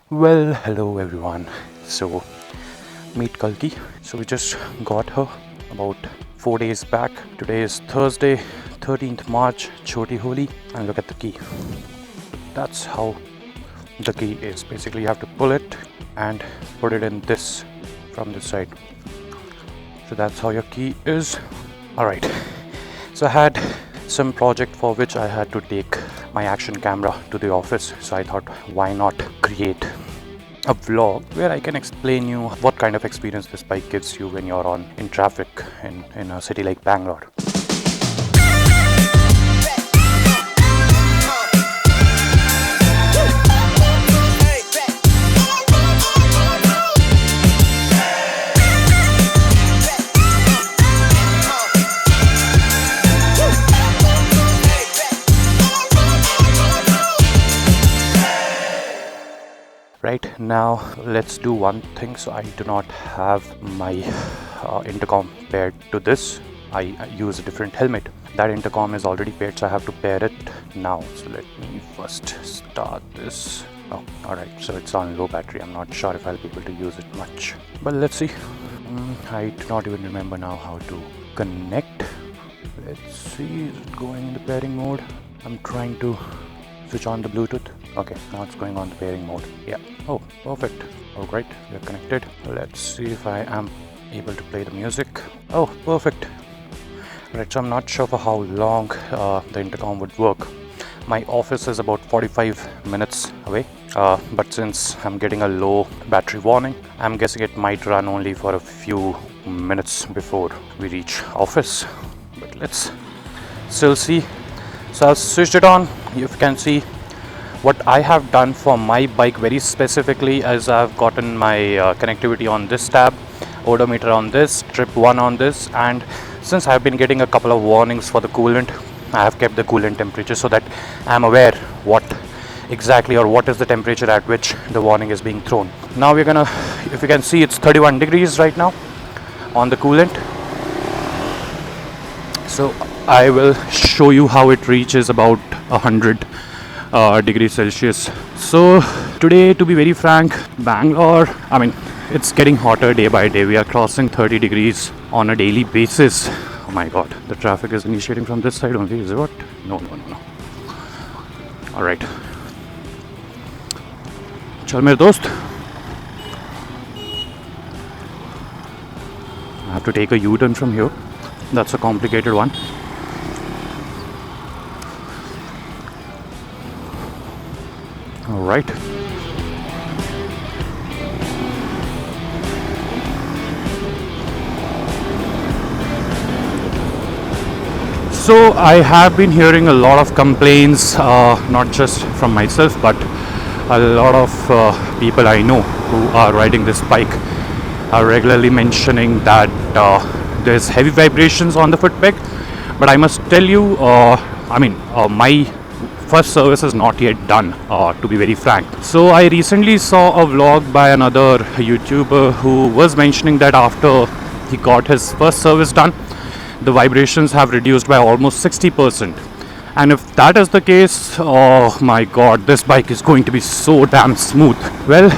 Well, hello everyone. So, meet Kalki. So, we just got her about 4 days back. Today is Thursday, 13th March, Choti Holi, and look at the key. That's how the key is. Basically, you have to pull it and put it in this from this side. So, that's how your key is. Alright. So, I had some project for which I had to take my action camera to the office, so I thought why not create a vlog where I can explain you what kind of experience this bike gives you when you're in traffic in a city like Bangalore. Right now, let's do one thing. So I do not have my intercom paired to this. I use a different helmet. That intercom is already paired, so I have to pair it now. So let me first start this. Oh, alright, so it's on low battery. I'm not sure if I'll be able to use it much, but let's see. I do not even remember now how to connect. Let's see, is it going in the pairing mode? I'm trying to switch on the Bluetooth. Okay, now it's going on the pairing mode. Yeah. Oh, perfect. Oh, great. We're connected. Let's see if I am able to play the music. Oh, perfect. Right, so I'm not sure for how long the intercom would work. My office is about 45 minutes away, but since I'm getting a low battery warning, I'm guessing it might run only for a few minutes before we reach office. But let's still see. So I've switched it on. You can see what I have done for my bike very specifically is I've gotten my connectivity on this tab, odometer on this, trip 1 on this, and since I've been getting a couple of warnings for the coolant, I have kept the coolant temperature so that I'm aware what exactly or what is the temperature at which the warning is being thrown. Now we're gonna, if you can see, it's 31 degrees right now on the coolant. So I will show you how it reaches about 100 degrees Celsius. So today, to be very frank, Bangalore, I mean, it's getting hotter day by day. We are crossing 30 degrees on a daily basis. Oh my god, the traffic is initiating from this side only, is it what? No. Alright. Chal mere dost. I have to take a U-turn from here. That's a complicated one. Alright. So I have been hearing a lot of complaints, not just from myself, but a lot of people I know who are riding this bike are regularly mentioning that there's heavy vibrations on the foot peg. But I must tell you, my first service is not yet done, to be very frank. So I recently saw a vlog by another YouTuber who was mentioning that after he got his first service done, the vibrations have reduced by almost 60%. And if that is the case, oh my god, this bike is going to be so damn smooth. Well,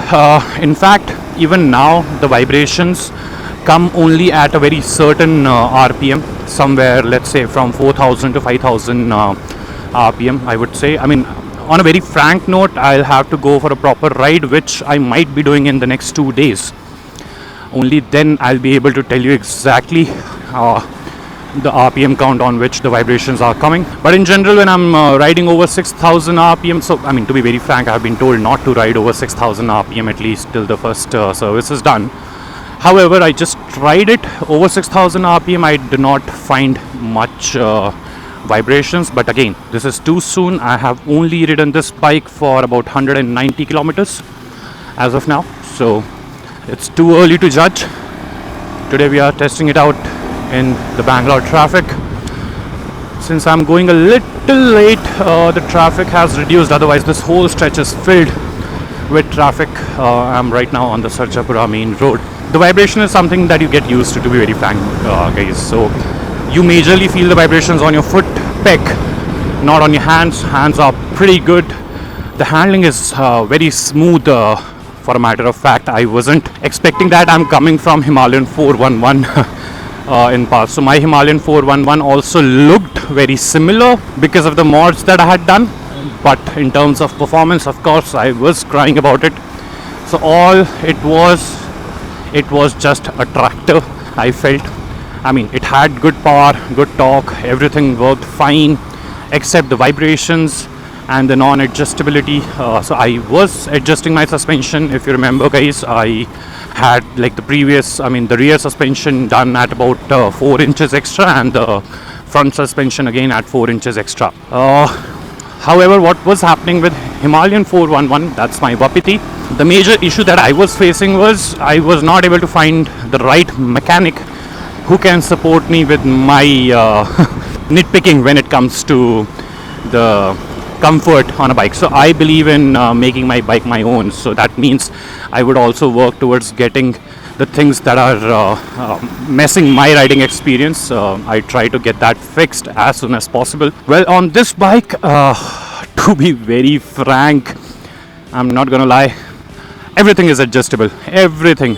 in fact, even now the vibrations come only at a very certain RPM, somewhere, let's say from 4000 to 5000 RPM, I would say. I mean, on a very frank note, I'll have to go for a proper ride, which I might be doing in the next 2 days. Only then I'll be able to tell you exactly the RPM count on which the vibrations are coming. But in general, when I'm riding over 6000 RPM, so I mean, to be very frank, I've been told not to ride over 6000 RPM at least till the first service is done. However, I just tried it over 6000 RPM. I did not find much vibrations, but again, this is too soon. I have only ridden this bike for about 190 kilometers as of now, so it's too early to judge. Today we are testing it out in the Bangalore traffic. Since I'm going a little late, the traffic has reduced, otherwise this whole stretch is filled with traffic. I'm right now on the Sarjapura main road. The vibration is something that you get used to be very frank, guys. So you majorly feel the vibrations on your foot peg, not on your hands. Hands are pretty good. The handling is very smooth for a matter of fact, I wasn't expecting that. I'm coming from Himalayan 411 in past, so my Himalayan 411 also looked very similar because of the mods that I had done, but in terms of performance, of course, I was crying about it. So all it was just a tractor, I felt. I mean, it had good power, good torque, everything worked fine except the vibrations and the non-adjustability. So I was adjusting my suspension. If you remember, guys, I had like the rear suspension done at about 4 inches extra, and the front suspension again at 4 inches extra. However, what was happening with Himalayan 411, that's my Wapiti, the major issue that I was facing was I was not able to find the right mechanic who can support me with my nitpicking when it comes to the comfort on a bike. So I believe in making my bike my own. So that means I would also work towards getting the things that are messing my riding experience. I try to get that fixed as soon as possible. Well, on this bike, to be very frank, I'm not gonna lie, everything is adjustable. Everything.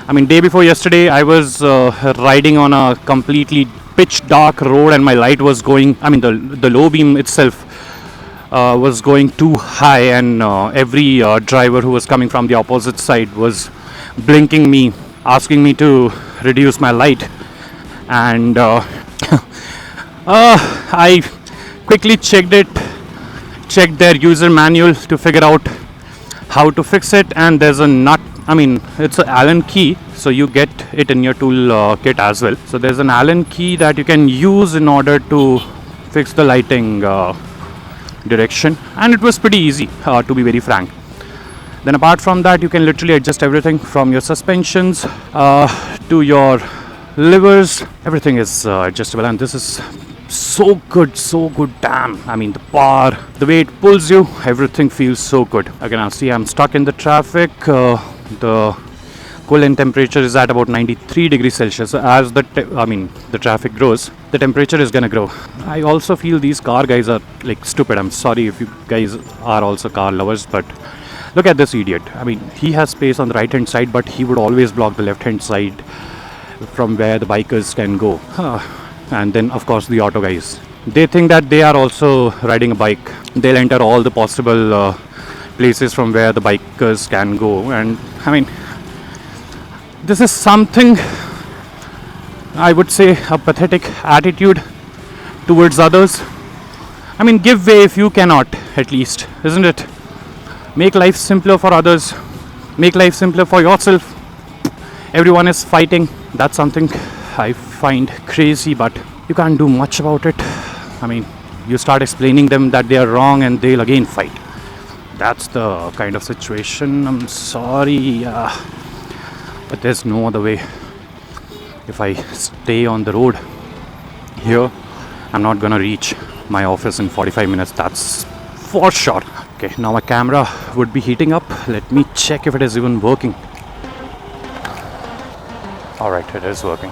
I mean, day before yesterday, I was riding on a completely pitch dark road, and my light was going. I mean, the low beam itself was going too high, and every driver who was coming from the opposite side was blinking me, asking me to reduce my light, and I quickly checked their user manual to figure out how to fix it, and there's a nut. I mean, it's an Allen key, so you get it in your tool kit as well. So there's an Allen key that you can use in order to fix the lighting direction, and it was pretty easy, to be very frank. Then apart from that, you can literally adjust everything from your suspensions to your levers. Everything is adjustable, and this is so good, damn. I mean, the power, the way it pulls you, everything feels so good. Okay, now see, I'm stuck in the traffic. The coolant temperature is at about 93 degrees Celsius. So as the traffic grows, the temperature is gonna grow. I also feel these car guys are like stupid. I'm sorry if you guys are also car lovers, but look at this idiot. I mean, he has space on the right hand side, but he would always block the left hand side from where the bikers can go. And then of course the auto guys, they think that they are also riding a bike. They'll enter all the possible places from where the bikers can go, and I mean, this is something, I would say, a pathetic attitude towards others. I mean, give way if you cannot, at least, isn't it? Make life simpler for others, make life simpler for yourself. Everyone is fighting. That's something I find crazy, but you can't do much about it. I mean, you start explaining them that they are wrong and they'll again fight. That's the kind of situation. I'm sorry, but there's no other way. If I stay on the road here, I'm not gonna reach my office in 45 minutes, that's for sure. Okay, now my camera would be heating up. Let me check if it is even working. Alright, it is working.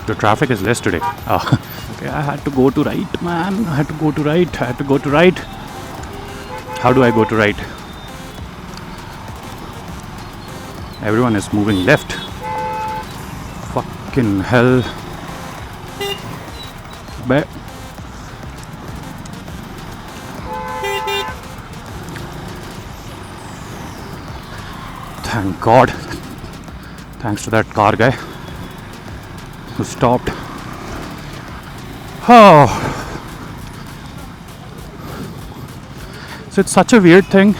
The traffic is less today. Okay, I had to go to right, man. I had to go to right. How do I go to right? Everyone is moving left. Fucking hell. Thank God. Thanks to that car guy who stopped. Oh. So it's such a weird thing.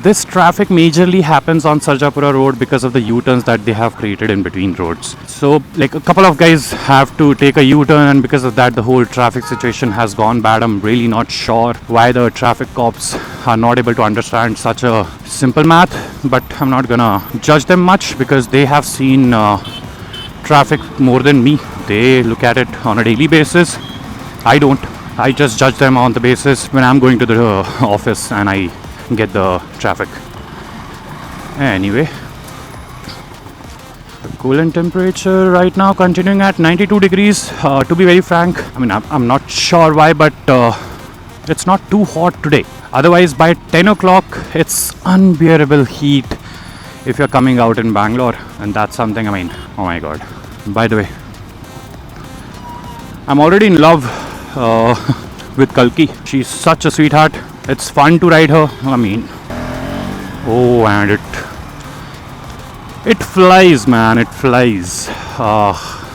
This traffic majorly happens on Sarjapura road because of the U-turns that they have created in between roads. So like a couple of guys have to take a U-turn, and because of that the whole traffic situation has gone bad. I'm really not sure why the traffic cops are not able to understand such a simple math, but I'm not gonna judge them much because they have seen traffic more than me. They look at it on a daily basis. I don't. I just judge them on the basis when I'm going to the office and I get the traffic. Anyway, the coolant temperature right now continuing at 92 degrees. To be very frank, I mean, I'm not sure why, but it's not too hot today. Otherwise, by 10 o'clock, it's unbearable heat. if you're coming out in Bangalore, and that's something, I mean, oh my god. By the way, I'm already in love with Kalki. She's such a sweetheart. It's fun to ride her. I mean, oh, and it flies, man. It flies.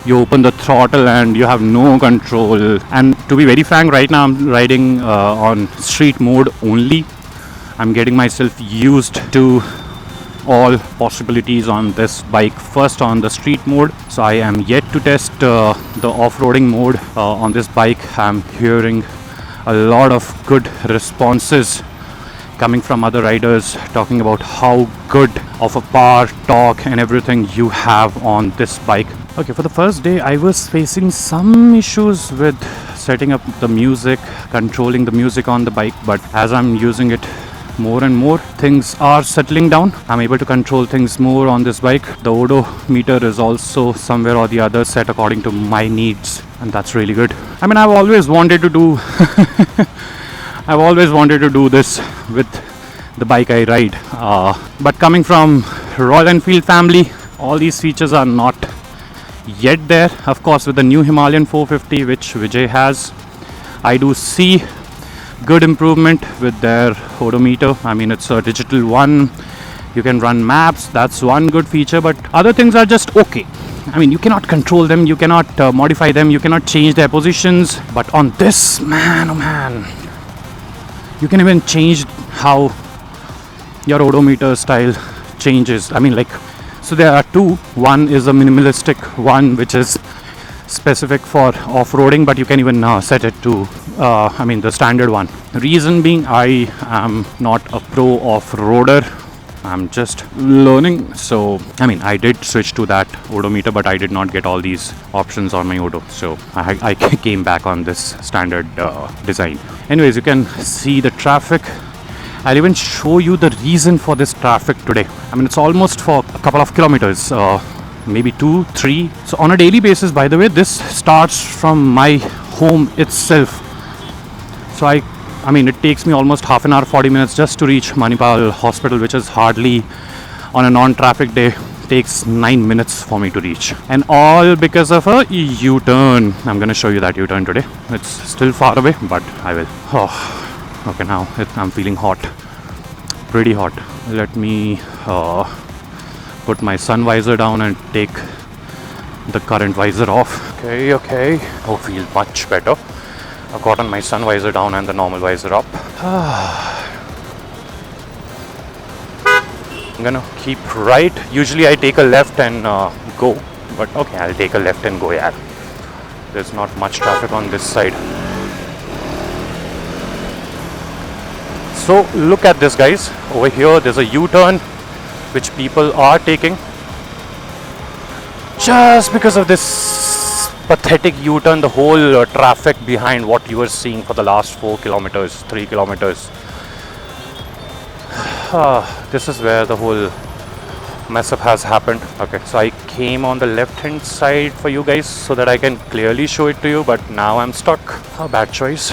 You open the throttle and you have no control. And to be very frank, right now I'm riding on street mode only. I'm getting myself used to all possibilities on this bike. First on the street mode, so I am yet to test the off-roading mode on this bike. I'm hearing a lot of good responses coming from other riders talking about how good of a power, torque and everything you have on this bike. Okay, for the first day I was facing some issues with setting up the music, controlling the music on the bike, but as I'm using it more and more, things are settling down. I'm able to control things more on this bike. The odometer is also somewhere or the other set according to my needs, and that's really good. I mean, I've always wanted to do this with the bike I ride, but coming from Royal Enfield family, all these features are not yet there. Of course, with the new Himalayan 450 which Vijay has, I do see good improvement with their odometer. I mean, it's a digital one. You can run maps. That's one good feature, but other things are just okay. I mean, you cannot control them, you cannot modify them, you cannot change their positions. But on this, man, oh man, you can even change how your odometer style changes. I mean, like, so there are two. One is a minimalistic one, which is specific for off-roading, but you can even set it to the standard one. Reason being, I am not a pro off-roader. I'm just learning. So I mean, I did switch to that odometer, but I did not get all these options on my odo, so I came back on this standard design. Anyways, you can see the traffic. I'll even show you the reason for this traffic today. I mean, it's almost for a couple of kilometers, maybe 2, 3. So on a daily basis, by the way, this starts from my home itself. So I mean, it takes me almost half an hour, 40 minutes just to reach Manipal Hospital, which is hardly, on a non-traffic day, takes 9 minutes for me to reach. And all because of a U-turn. I'm going to show you that U-turn today. It's still far away, but I will. Oh, okay, now I'm feeling hot. Pretty hot. Let me put my sun visor down and take the current visor off. Okay. Oh, feel much better. I've gotten my sun visor down and the normal visor up. I'm gonna keep right. Usually I take a left and go, but okay, I'll take a left and go. Yeah, there's not much traffic on this side. So look at this, guys. Over here there's a U-turn which people are taking just because of this pathetic U-turn. The whole traffic behind what you were seeing for the last 4 kilometers, 3 kilometers. This is where the whole mess up has happened. Okay, so I came on the left hand side for you guys so that I can clearly show it to you, but now I'm stuck. A bad choice.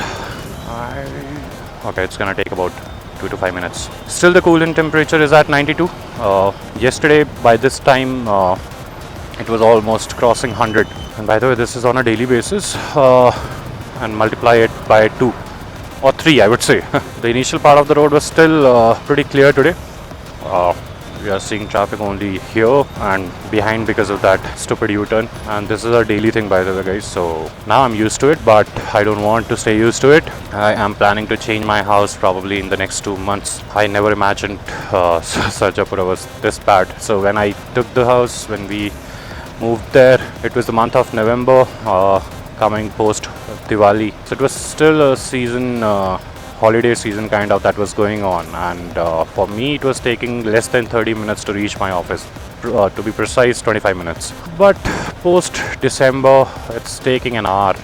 Okay, it's gonna take about 2 to 5 minutes. Still the coolant temperature is at 92. Yesterday by this time it was almost crossing 100. And by the way, this is on a daily basis, and multiply it by 2 or 3, I would say. The initial part of the road was still pretty clear today. We are seeing traffic only here and behind because of that stupid U-turn. And this is a daily thing, by the way, guys. So now I'm used to it, but I don't want to stay used to it. I am planning to change my house probably in the next 2 months. I never imagined Sarjapura was this bad. So when I took the house, when we moved there, it was the month of November, coming post Diwali. So it was still a season, holiday season kind of that was going on, and for me it was taking less than 30 minutes to reach my office, to be precise 25 minutes. But post December it's taking an hour.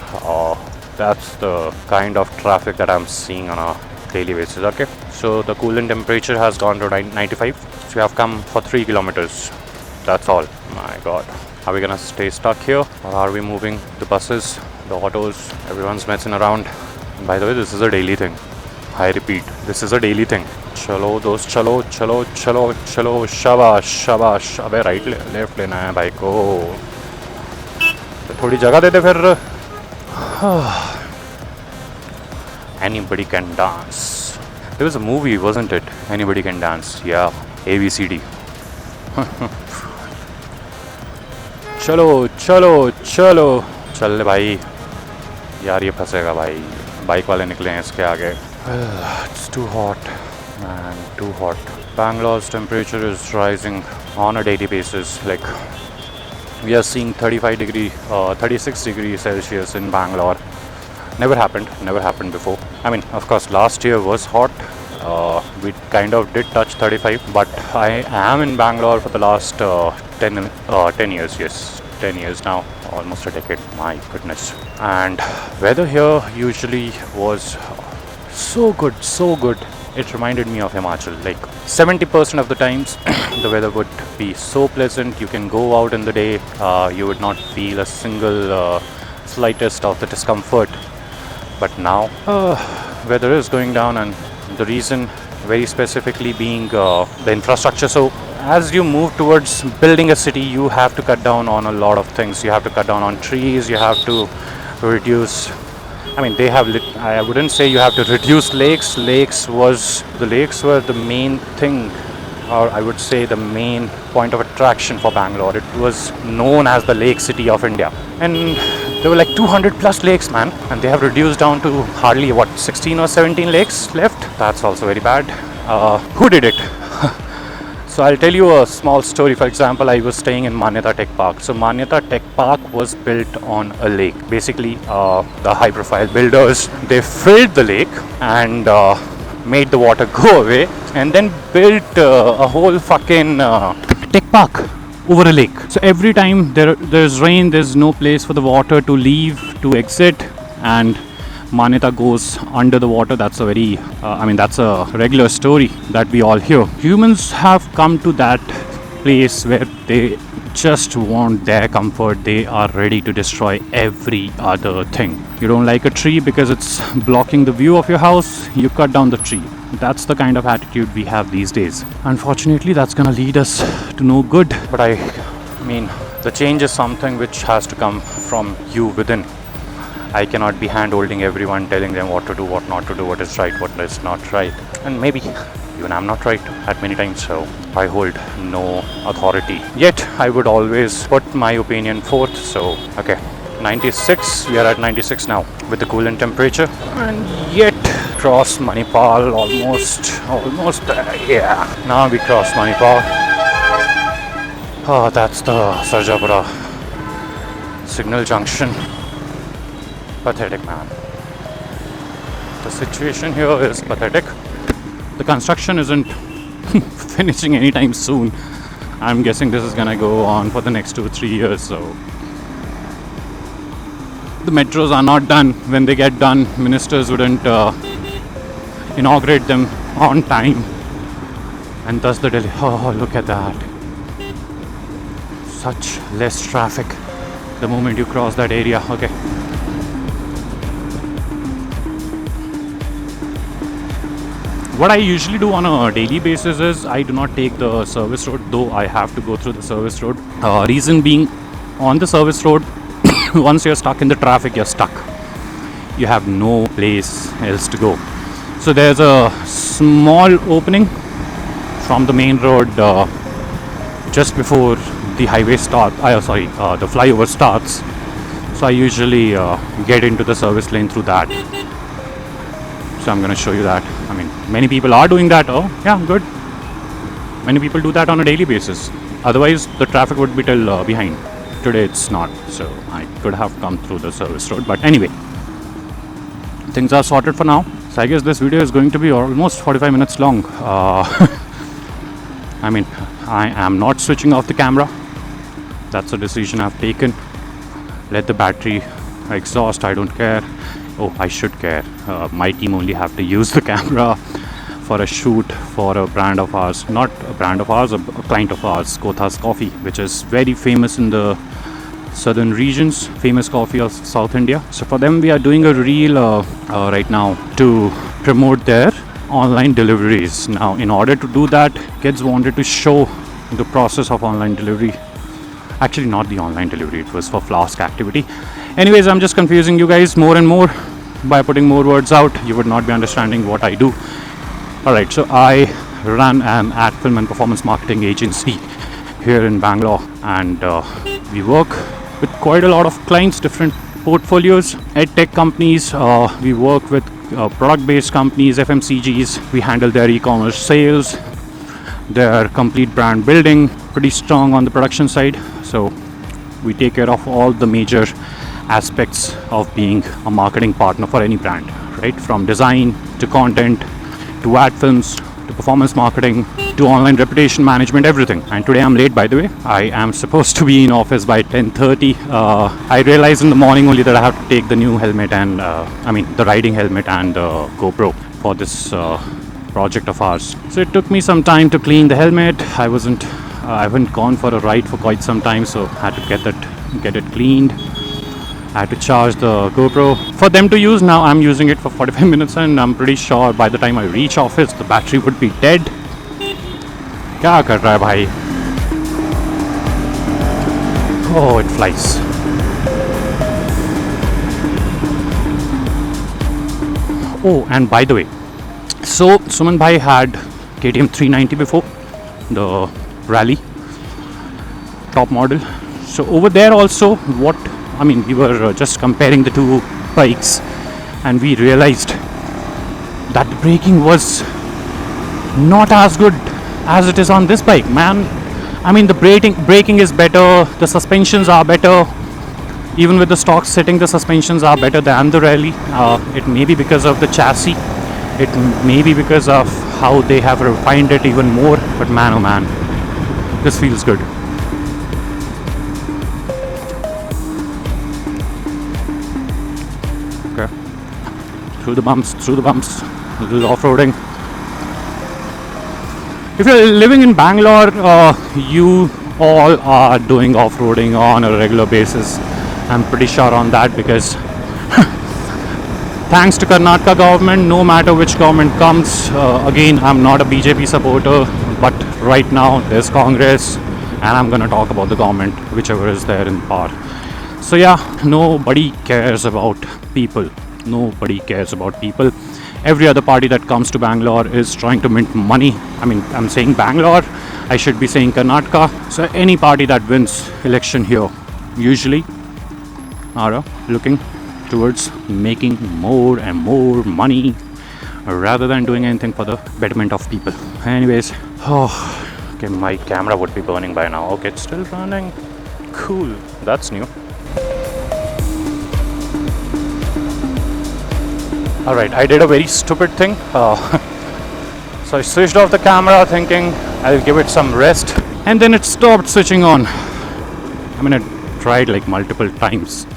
That's the kind of traffic that I'm seeing on a daily basis. Okay, so the coolant temperature has gone to 95. So we have come for 3 kilometers. That's all. My god, are we gonna stay stuck here, or are we moving? The buses, the autos, everyone's messing around. And by the way, this is a daily thing. I repeat, this is a daily thing. चलो दोस्त, चलो चलो चलो चलो, शाबाश शाबाश. अबे right left लेना है भाई को. तो थोड़ी जगह दे दे फिर. Anybody can dance. There was a movie, wasn't it? Anybody can dance. Yeah, ABCD. चलो चलो चलो. चल ले भाई. यार ये फंसेगा भाई. बाइक वाले निकले हैं इसके आगे. It's too hot, man, too hot. Bangalore's temperature is rising on a daily basis. Like we are seeing 36 degrees Celsius in Bangalore. Never happened before. I mean, of course, last year was hot. We kind of did touch 35, but I am in Bangalore for the last 10 years. Yes, 10 years now, almost a decade. My goodness. And weather here usually was so good. It reminded me of Himachal. Like 70% of the times, the weather would be so pleasant. You can go out in the day. You would not feel a single slightest of the discomfort. But now, weather is going down, and the reason very specifically being the infrastructure. So as you move towards building a city, you have to cut down on a lot of things. You have to cut down on trees. You have to reduce. I mean, they have. I wouldn't say you have to reduce lakes. Lakes were the main thing, or I would say the main point of attraction for Bangalore. It was known as the lake city of India, and there were like 200 plus lakes, man, and they have reduced down to hardly 16 or 17 lakes left. That's also very bad. Who did it? So I'll tell you a small story. For example, I was staying in Manyata Tech Park. So Manyata Tech Park was built on a lake. Basically, the high-profile builders, they filled the lake and made the water go away, and then built a whole fucking tech park over a lake. So every time there's rain, there's no place for the water to leave, to exit, and Manyata goes under the water. That's a regular story that we all hear. Humans have come to that place where they just want their comfort. They are ready to destroy every other thing. You don't like a tree because it's blocking the view of your house, you cut down the tree. That's the kind of attitude we have these days. Unfortunately, that's gonna lead us to no good. But I mean, the change is something which has to come from you within. I cannot be hand-holding everyone, telling them what to do, what not to do, what is right, what is not right. And maybe even I'm not right at many times, so I hold no authority. Yet, I would always put my opinion forth. So, okay, 96, we are at 96 now with the coolant temperature. And yet, cross Manipal almost there. Yeah, now we cross Manipal. Oh, that's the Sarjapura signal junction. Pathetic, man. The situation here is pathetic. The construction isn't finishing anytime soon. I'm guessing this is gonna go on for the next 2-3 years. So the metros are not done. When they get done, ministers wouldn't inaugurate them on time, and thus the delay. Oh, look at that. Such less traffic the moment you cross that area. Okay. What I usually do on a daily basis is I do not take the service road, though I have to go through the service road. Reason being, on the service road, once you're stuck in the traffic, you're stuck. You have no place else to go. So there's a small opening from the main road just before the highway starts. The flyover starts. So I usually get into the service lane through that. So I'm going to show you that. I mean, many people are doing that. Oh, yeah, good. Many people do that on a daily basis. Otherwise, the traffic would be till behind. Today it's not. So I could have come through the service road. But anyway, things are sorted for now. So I guess this video is going to be almost 45 minutes long. I mean, I am not switching off the camera. That's a decision I've taken. Let the battery exhaust. I don't care. Oh, I should care. My team only have to use the camera for a shoot for a brand of ours. Not a brand of ours, a client of ours, Kotha's Coffee, which is very famous in the southern regions, famous coffee of South India. So for them, we are doing a reel right now to promote their online deliveries. Now, in order to do that, kids wanted to show the process of online delivery. Actually, not the online delivery, it was for flask activity. Anyways, I'm just confusing you guys more and more by putting more words out. You would not be understanding what I do. Alright, so I run an ad film and performance marketing agency here in Bangalore, and we work with quite a lot of clients, different portfolios, ed tech companies. We work with product based companies, FMCGs. We handle their e-commerce sales, their complete brand building, pretty strong on the production side. So we take care of all the major aspects of being a marketing partner for any brand, right? From design to content to ad films to performance marketing to online reputation management, everything. And today I'm late, by the way. I am supposed to be in office by 10:30. I realized in the morning only that I have to take the new helmet and the riding helmet and GoPro for this project of ours. So it took me some time to clean the helmet. I haven't gone for a ride for quite some time, so I had to get it cleaned. I had to charge the GoPro for them to use. Now I'm using it for 45 minutes and I'm pretty sure by the time I reach office the battery would be dead. क्या कर रहा है भाई? Oh, it flies. Oh, and by the way, so Suman bhai had KTM 390 before, the rally top model. So over there also, we were just comparing the two bikes and we realized that the braking was not as good as it is on this bike, man. The braking is better, the suspensions are better. Even with the stock setting, the suspensions are better than the rally. It may be because of the chassis, it may be because of how they have refined it even more, but man, oh man, this feels good. Okay, through the bumps, a little off-roading. If you're living in Bangalore, you all are doing off-roading on a regular basis. I'm pretty sure on that because thanks to Karnataka government, no matter which government comes, again, I'm not a BJP supporter, but right now there's Congress and I'm going to talk about the government, whichever is there in power. So yeah, nobody cares about people. Nobody cares about people. Every other party that comes to Bangalore is trying to mint money. I'm saying Bangalore, I should be saying Karnataka. So any party that wins election here usually are looking towards making more and more money rather than doing anything for the betterment of people. Anyways, okay, my camera would be burning by now. Okay, it's still running. Cool, that's new. Alright, I did a very stupid thing. So I switched off the camera thinking I'll give it some rest, and then it stopped switching on. I tried like multiple times.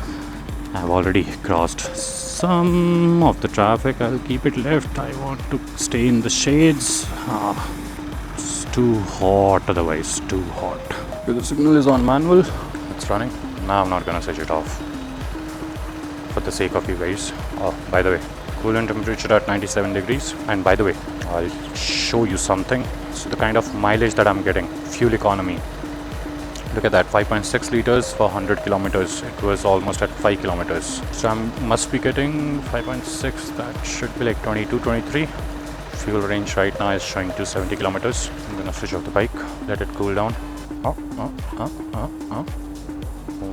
I've already crossed some of the traffic. I'll keep it left. I want to stay in the shades. It's too hot otherwise, too hot. Okay, the signal is on manual. It's running. Now I'm not gonna switch it off for the sake of you guys. By the way, coolant temperature at 97 degrees. And by the way, I'll show you something. So the kind of mileage that I'm getting, fuel economy. Look at that, 5.6 liters for 100 kilometers. It was almost at 5 kilometers. So I must be getting 5.6. That should be like 22, 23. Fuel range right now is showing 270 kilometers. I'm gonna switch off the bike, let it cool down.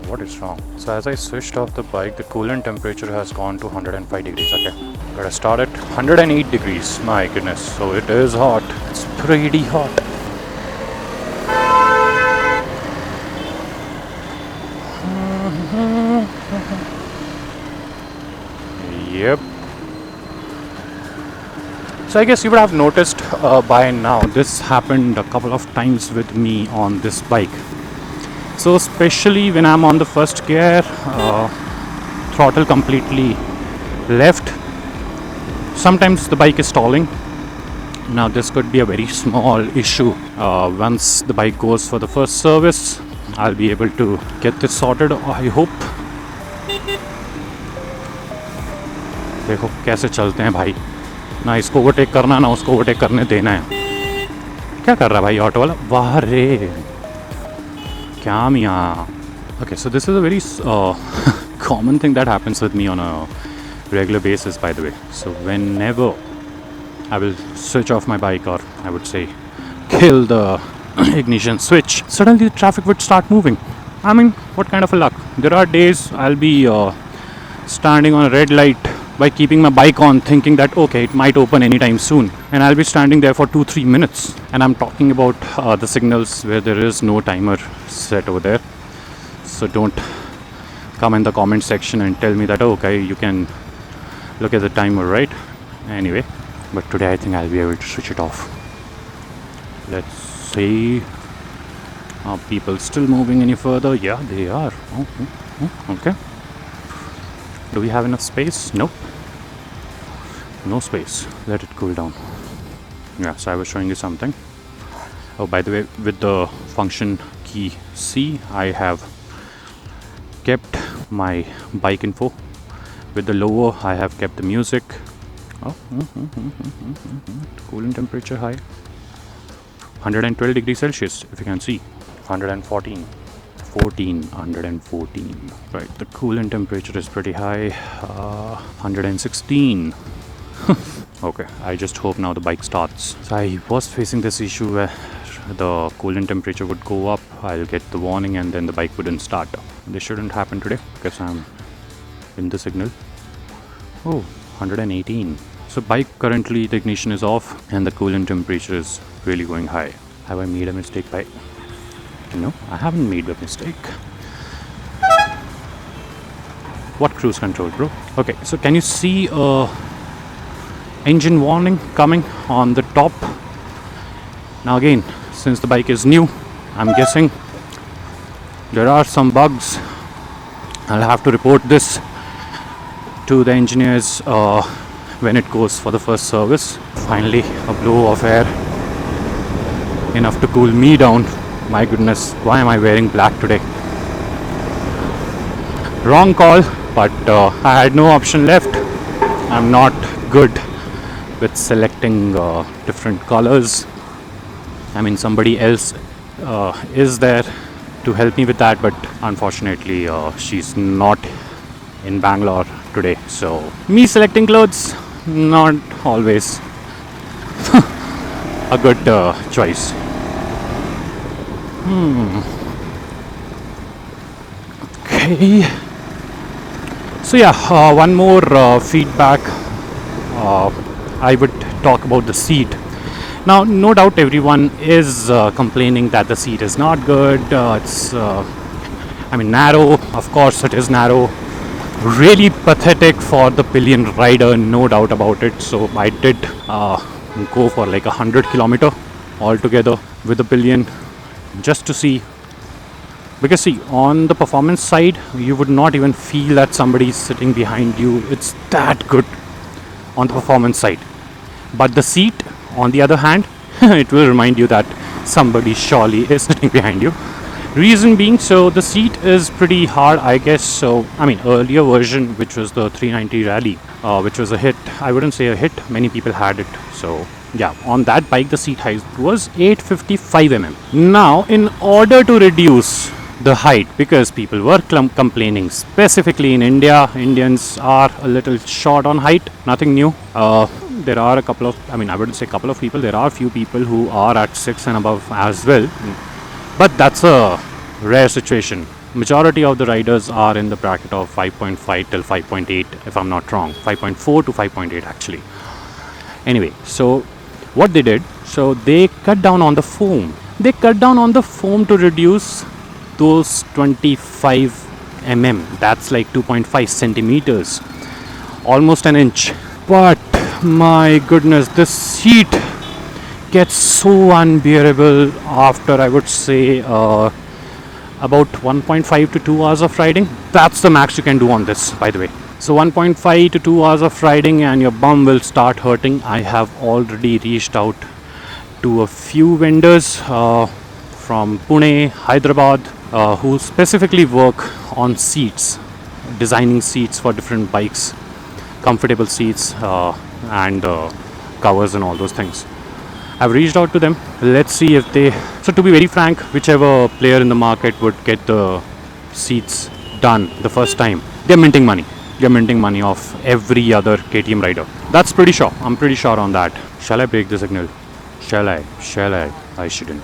What is wrong? So as I switched off the bike, the coolant temperature has gone to 105 degrees. Okay, gotta start at 108 degrees. My goodness, so it is hot. It's pretty hot. Yep. So I guess you would have noticed by now, this happened a couple of times with me on this bike. So especially when I'm on the first gear, throttle completely left, sometimes the bike is stalling. Now this could be a very small issue. Once the bike goes for the first service, I'll be able to get this sorted, I hope. देखो कैसे चलते हैं भाई. ना इसको overtake करना ना उसको ओवरटेक करने देना है. क्या कर रहा है भाई ऑटो वाला? वाह रे, क्या मियाँ. Okay, so this is a very common thing that happens with me on a regular basis, by the way. So whenever I will switch off my bike, or I would say kill the ignition switch, suddenly the traffic would start moving. I mean, what kind of a luck? There are days I'll be standing on a red light by keeping my bike on, thinking that okay, it might open anytime soon, and I'll be standing there for 2-3 minutes. And I'm talking about the signals where there is no timer set over there. So don't come in the comment section and tell me that okay, you can look at the timer, right? Anyway, but today I think I'll be able to switch it off. Let's see. Are people still moving any further? Yeah, they are. Okay. Do we have enough space? Nope. No space. Let it cool down. Yeah, so I was showing you something. Oh, by the way, with the function key C, I have kept my bike info. With the lower, I have kept the music. Oh, coolant temperature high. 112 degrees Celsius, if you can see. 114. 114. Right, the coolant temperature is pretty high. 116. Okay, I just hope now the bike starts. So I was facing this issue where the coolant temperature would go up, I'll get the warning, and then the bike wouldn't start. This shouldn't happen today because I'm in the signal. Oh, 118. So bike currently the ignition is off and the coolant temperature is really going high. Have I made a mistake by? No, I haven't made a mistake. What cruise control, bro? Okay, so can you see engine warning coming on the top? Now again, since the bike is new, I'm guessing there are some bugs. I'll have to report this to the engineers when it goes for the first service. Finally, a blow of air, enough to cool me down. My goodness, why am I wearing black today? Wrong call, but I had no option left. I'm not good with selecting different colors. I mean, somebody else is there to help me with that, but unfortunately she's not in Bangalore today. So me selecting clothes, not always a good choice. Okay. So yeah, one more feedback. I would talk about the seat. Now, no doubt everyone is complaining that the seat is not good. It's, narrow. Of course, it is narrow. Really pathetic for the pillion rider, no doubt about it. So I did go for like 100 kilometer altogether with the pillion, just to see. Because see, on the performance side, you would not even feel that somebody is sitting behind you. It's that good on the performance side. But the seat, on the other hand, it will remind you that somebody surely is sitting behind you. Reason being, so the seat is pretty hard, I guess. So, earlier version, which was the 390 Rally, which was a hit. I wouldn't say a hit. Many people had it. So, yeah, on that bike, the seat height was 855 mm. Now, in order to reduce the height, because people were complaining, specifically in India, Indians are a little short on height. Nothing new. There are a couple of, I wouldn't say a couple of people, there are a few people who are at 6 and above as well. But that's a rare situation. Majority of the riders are in the bracket of 5.5 till 5.8, if I'm not wrong. 5.4 to 5.8 actually. Anyway, so what they did, so they cut down on the foam. They cut down on the foam to reduce those 25 mm. That's like 2.5 centimeters. Almost an inch. But my goodness, this seat gets so unbearable after, I would say, about 1.5 to 2 hours of riding. That's the max you can do on this, by the way. So 1.5 to 2 hours of riding and your bum will start hurting. I have already reached out to a few vendors from Pune, Hyderabad, who specifically work on seats, designing seats for different bikes, comfortable seats, and covers and all those things. I've reached out to them. Let's see if they. So, to be very frank, whichever player in the market would get the seats done the first time, they're minting money. They're minting money off every other KTM rider. That's pretty sure. I'm pretty sure on that. Shall I break the signal? Shall I? Shall I? I shouldn't.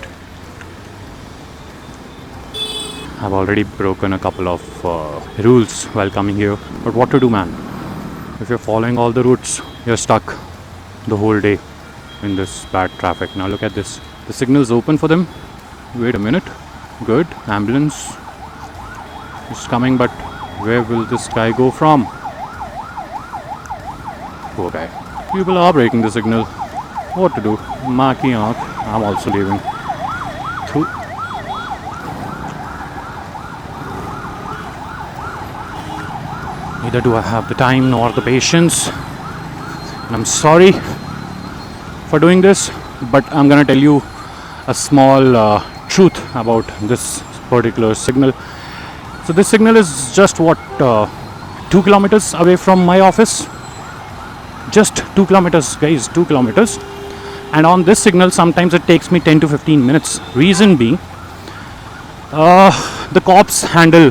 I've already broken a couple of rules while coming here. But what to do, man? If you're following all the routes, you're stuck the whole day in this bad traffic. Now look at this. The signal's open for them. Wait a minute. Good. Ambulance is coming, but where will this guy go from? Poor guy. People are breaking the signal. What to do? Maki aankh. I'm also leaving. Through. Neither do I have the time nor the patience. And I'm sorry for doing this, but I'm gonna tell you a small truth about this particular signal. So this signal is just what 2 kilometers away from my office. Just 2 kilometers, guys, 2 kilometers. And on this signal, sometimes it takes me 10 to 15 minutes. Reason being, the cops handle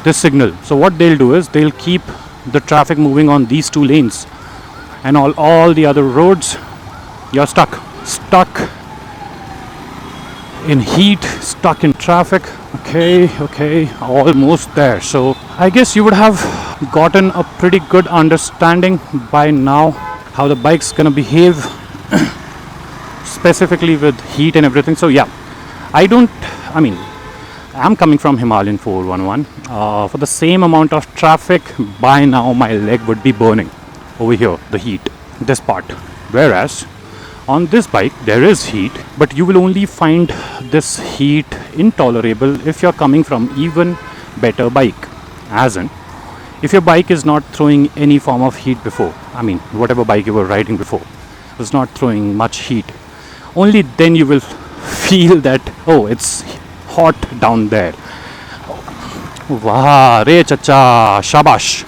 this signal. So what they'll do is they'll keep the traffic moving on these 2 lanes, and all the other roads, you're stuck in heat, stuck in traffic. Okay, almost there. So I guess you would have gotten a pretty good understanding by now how the bike's gonna behave specifically with heat and everything. So yeah, I'm coming from Himalayan 411. For the same amount of traffic, by now my leg would be burning over here, the heat, this part. Whereas on this bike, there is heat, but you will only find this heat intolerable if you're coming from even better bike. As in, if your bike is not throwing any form of heat before, whatever bike you were riding before was not throwing much heat, only then you will feel that, oh, it's hot down there. Wow, re chacha, shabash.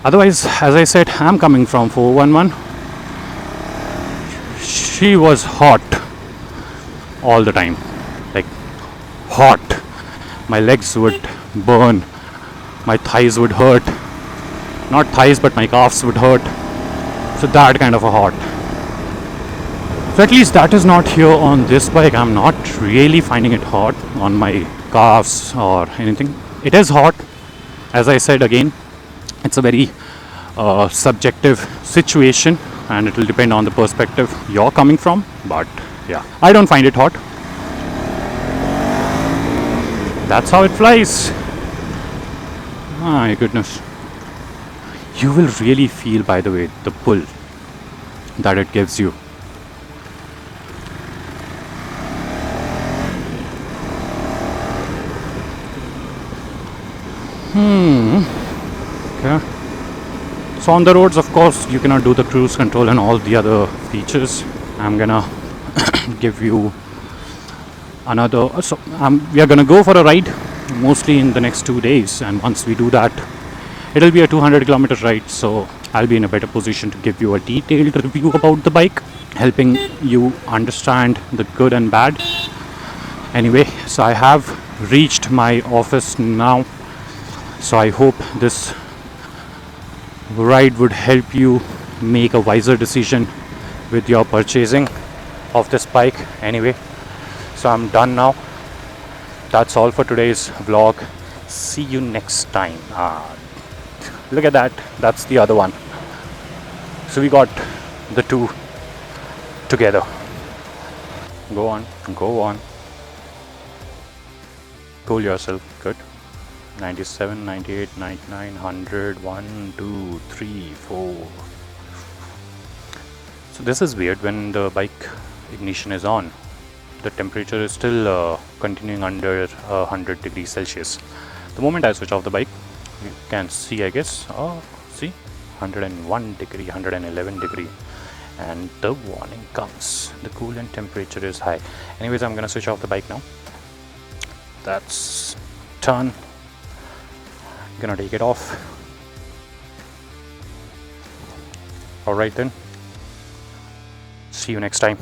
Otherwise, as I said, I'm coming from 411. She was hot all the time. Like, hot. My legs would burn. My thighs would hurt. Not thighs, but my calves would hurt. So that kind of a hot. So at least that is not here on this bike. I'm not really finding it hot on my calves or anything. It is hot. As I said again, it's a very subjective situation, and it will depend on the perspective you're coming from. But yeah, I don't find it hot. That's how it flies. My goodness. You will really feel, by the way, the pull that it gives you. Okay. So on the roads, of course, you cannot do the cruise control and all the other features. I'm gonna give you another. We are gonna go for a ride, mostly in the next 2 days, and once we do that, it'll be a 200-kilometer ride. So I'll be in a better position to give you a detailed review about the bike, helping you understand the good and bad. Anyway, so I have reached my office now. So I hope this ride would help you make a wiser decision with your purchasing of this bike. Anyway, so I'm done now. That's all for today's vlog. See you next time. Look at that. That's the other one. So we got the two together. Go on. Pull yourself. Good. 97, 98, 99, 100, 1, 2, 3, 4. So this is weird. When the bike ignition is on, the temperature is still continuing under 100 degrees Celsius. The moment I switch off the bike, you can see, I guess, see, 101 degree, 111 degree, and the warning comes. The coolant temperature is high. Anyways, I'm gonna switch off the bike now. That's done. Gonna take it off. All right then. See you next time.